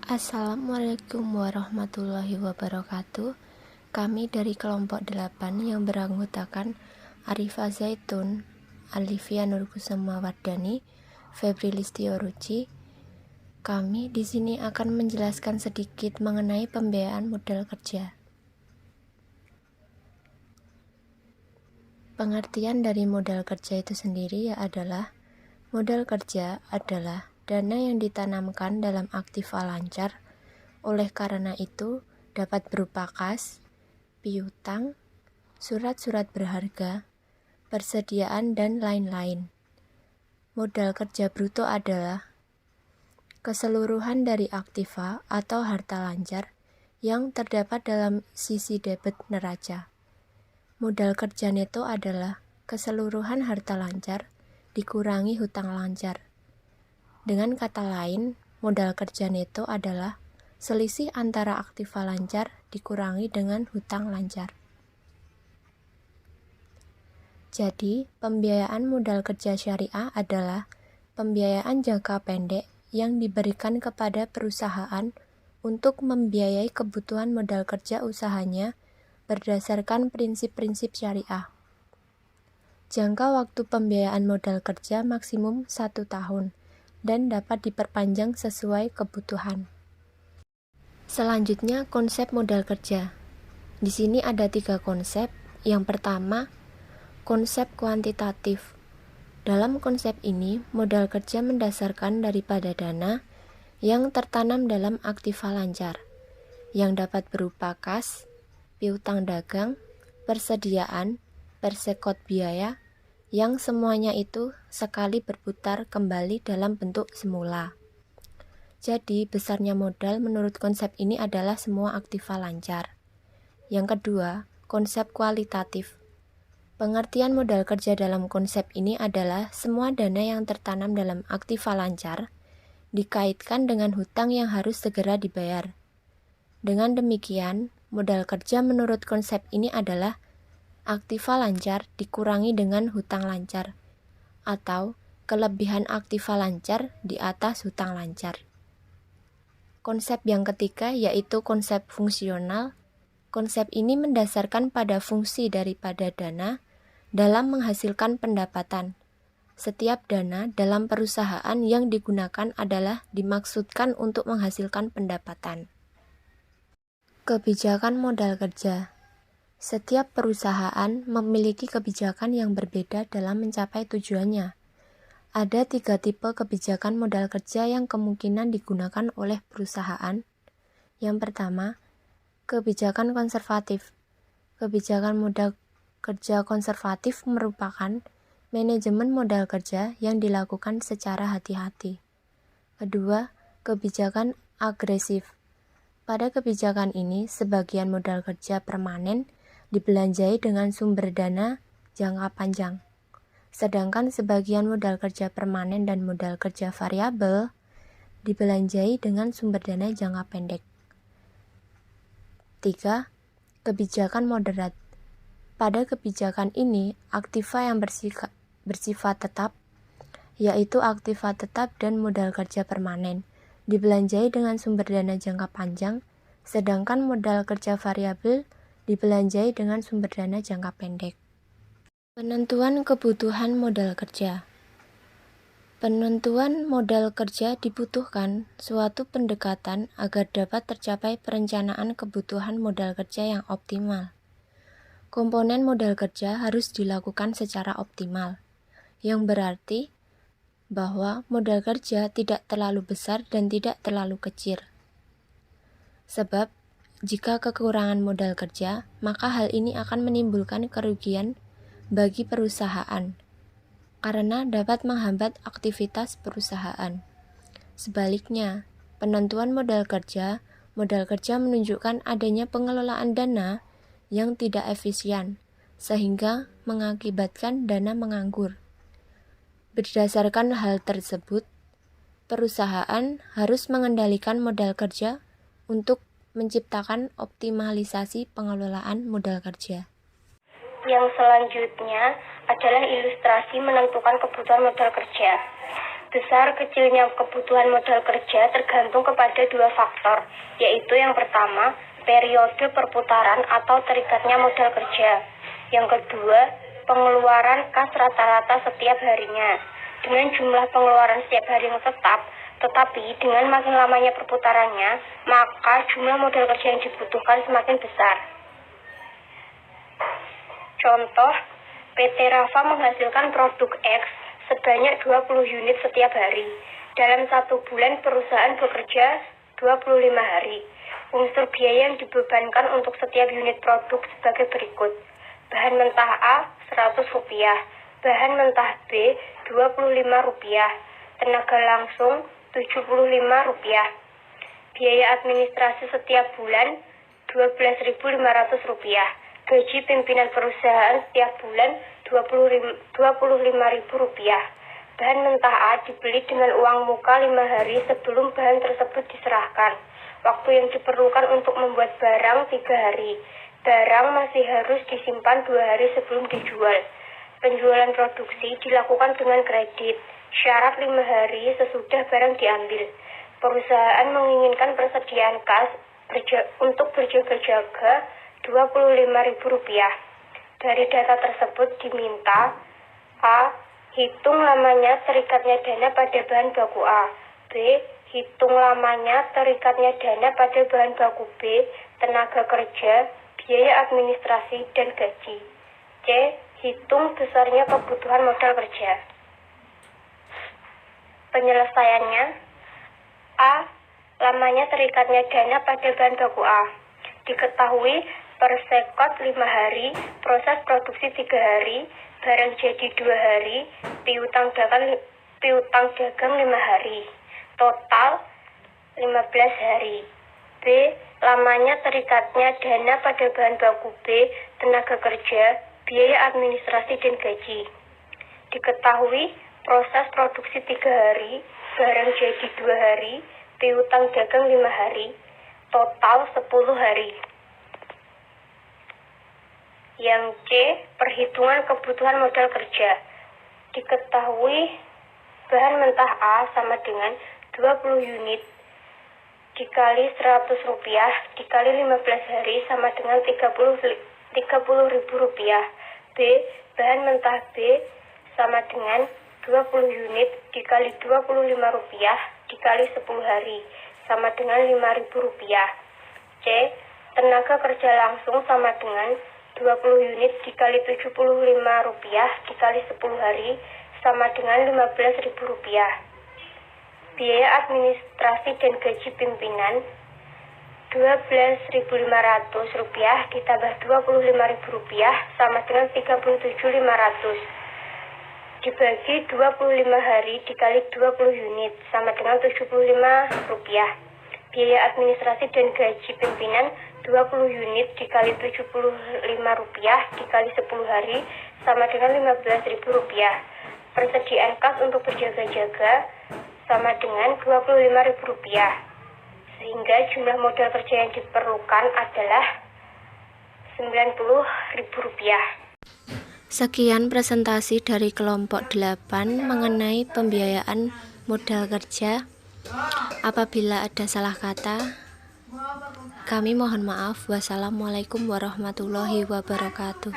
Assalamualaikum warahmatullahi wabarakatuh. Kami dari kelompok 8 yang beranggotakan Arifah Zaitun, Alivia Nurkusuma Wardani, Febri Listio Ruci. Kami di sini akan menjelaskan sedikit mengenai pembiayaan modal kerja. Pengertian dari modal kerja itu sendiri adalah modal kerja adalah dana yang ditanamkan dalam aktiva lancar, oleh karena itu dapat berupa kas, piutang, surat-surat berharga, persediaan, dan lain-lain. Modal kerja bruto adalah keseluruhan dari aktiva atau harta lancar yang terdapat dalam sisi debit neraca. Modal kerja neto adalah keseluruhan harta lancar dikurangi hutang lancar. Dengan kata lain, modal kerja neto adalah selisih antara aktiva lancar dikurangi dengan hutang lancar. Jadi, pembiayaan modal kerja syariah adalah pembiayaan jangka pendek yang diberikan kepada perusahaan untuk membiayai kebutuhan modal kerja usahanya berdasarkan prinsip-prinsip syariah. Jangka waktu pembiayaan modal kerja maksimum 1 tahun dan dapat diperpanjang sesuai kebutuhan. Selanjutnya, konsep modal kerja. Di sini ada 3 konsep. Yang pertama, konsep kuantitatif. Dalam konsep ini, modal kerja mendasarkan daripada dana yang tertanam dalam aktiva lancar, yang dapat berupa kas, piutang dagang, persediaan, persekot biaya, yang semuanya itu sekali berputar kembali dalam bentuk semula. Jadi, besarnya modal menurut konsep ini adalah semua aktiva lancar. Yang kedua, konsep kualitatif. Pengertian modal kerja dalam konsep ini adalah semua dana yang tertanam dalam aktiva lancar dikaitkan dengan hutang yang harus segera dibayar. Dengan demikian, modal kerja menurut konsep ini adalah aktiva lancar dikurangi dengan hutang lancar, atau kelebihan aktiva lancar di atas hutang lancar. Konsep yang ketiga yaitu konsep fungsional. Konsep ini mendasarkan pada fungsi daripada dana dalam menghasilkan pendapatan. Setiap dana dalam perusahaan yang digunakan adalah dimaksudkan untuk menghasilkan pendapatan. Kebijakan modal kerja. Setiap perusahaan memiliki kebijakan yang berbeda dalam mencapai tujuannya. Ada 3 tipe kebijakan modal kerja yang kemungkinan digunakan oleh perusahaan. Yang pertama, kebijakan konservatif. Kebijakan modal kerja konservatif merupakan manajemen modal kerja yang dilakukan secara hati-hati. Kedua, kebijakan agresif. Pada kebijakan ini, sebagian modal kerja permanen dibelanjai dengan sumber dana jangka panjang, sedangkan sebagian modal kerja permanen dan modal kerja variabel dibelanjai dengan sumber dana jangka pendek. 3. Kebijakan moderat. Pada kebijakan ini, aktiva yang bersifat tetap, yaitu aktiva tetap dan modal kerja permanen, dibelanjai dengan sumber dana jangka panjang, sedangkan modal kerja variabel dibelanjai dengan sumber dana jangka pendek. Penentuan kebutuhan modal kerja. Penentuan modal kerja dibutuhkan suatu pendekatan agar dapat tercapai perencanaan kebutuhan modal kerja yang optimal. Komponen modal kerja harus dilakukan secara optimal, yang berarti bahwa modal kerja tidak terlalu besar dan tidak terlalu kecil. Sebab, jika kekurangan modal kerja, maka hal ini akan menimbulkan kerugian bagi perusahaan, karena dapat menghambat aktivitas perusahaan. Sebaliknya, penentuan modal kerja menunjukkan adanya pengelolaan dana yang tidak efisien, sehingga mengakibatkan dana menganggur. Berdasarkan hal tersebut, perusahaan harus mengendalikan modal kerja untuk menciptakan optimalisasi pengelolaan modal kerja. Yang selanjutnya adalah ilustrasi menentukan kebutuhan modal kerja. Besar kecilnya kebutuhan modal kerja tergantung kepada dua faktor, yaitu yang pertama, periode perputaran atau terikatnya modal kerja. Yang kedua, pengeluaran kas rata-rata setiap harinya. Dengan jumlah pengeluaran setiap hari yang tetap, tetapi dengan makin lamanya perputarannya, maka jumlah modal kerja yang dibutuhkan semakin besar. Contoh, PT Rafa menghasilkan produk X sebanyak 20 unit setiap hari. Dalam 1 bulan perusahaan bekerja 25 hari. Unsur biaya yang dibebankan untuk setiap unit produk sebagai berikut. Bahan mentah A, Rp100. Bahan mentah B, Rp25. Tenaga langsung, Rp75. Biaya administrasi setiap bulan, Rp12.500. Gaji pimpinan perusahaan setiap bulan, Rp25.000. Bahan mentah A dibeli dengan uang muka 5 hari sebelum bahan tersebut diserahkan. Waktu yang diperlukan untuk membuat barang 3 hari. Barang masih harus disimpan 2 hari sebelum dijual. Penjualan produksi dilakukan dengan kredit. Syarat 5 hari sesudah barang diambil. Perusahaan menginginkan persediaan kas untuk berjaga-jaga Rp25.000. Dari data tersebut diminta A. Hitung lamanya terikatnya dana pada bahan baku A. B. Hitung lamanya terikatnya dana pada bahan baku B, tenaga kerja, biaya administrasi, dan gaji. C. Hitung besarnya kebutuhan modal kerja. Penyelesaiannya A. Lamanya terikatnya dana pada bahan baku A. Diketahui persekot 5 hari, proses produksi 3 hari, barang jadi 2 hari, piutang dagang 5 hari. Total 15 hari. B. Lamanya terikatnya dana pada bahan baku B, tenaga kerja, biaya administrasi, dan gaji. Diketahui proses produksi 3 hari, barang jadi 2 hari, piutang dagang 5 hari, total 10 hari. Yang C. Perhitungan kebutuhan modal kerja. Diketahui bahan mentah A sama dengan 20 unit dikali Rp100 dikali 15 hari sama dengan Rp30.000. B. Bahan mentah B sama dengan 20 unit dikali Rp25 dikali 10 hari sama dengan Rp5.000. C. Tenaga kerja langsung sama dengan 20 unit dikali Rp75 dikali 10 hari sama dengan Rp15.000. Biaya administrasi dan gaji pimpinan Rp12.500 ditambah Rp25.000 sama dengan Rp37.500 dibagi 25 hari dikali 20 unit sama dengan Rp75. Biaya administrasi dan gaji pimpinan 20 unit dikali Rp75 dikali 10 hari sama dengan Rp15.000. Persediaan kas untuk berjaga-jaga sama dengan Rp25.000. Sehingga jumlah modal kerja yang diperlukan adalah Rp90.000. Sekian presentasi dari kelompok 8 mengenai pembiayaan modal kerja. Apabila ada salah kata, kami mohon maaf. Wassalamualaikum warahmatullahi wabarakatuh.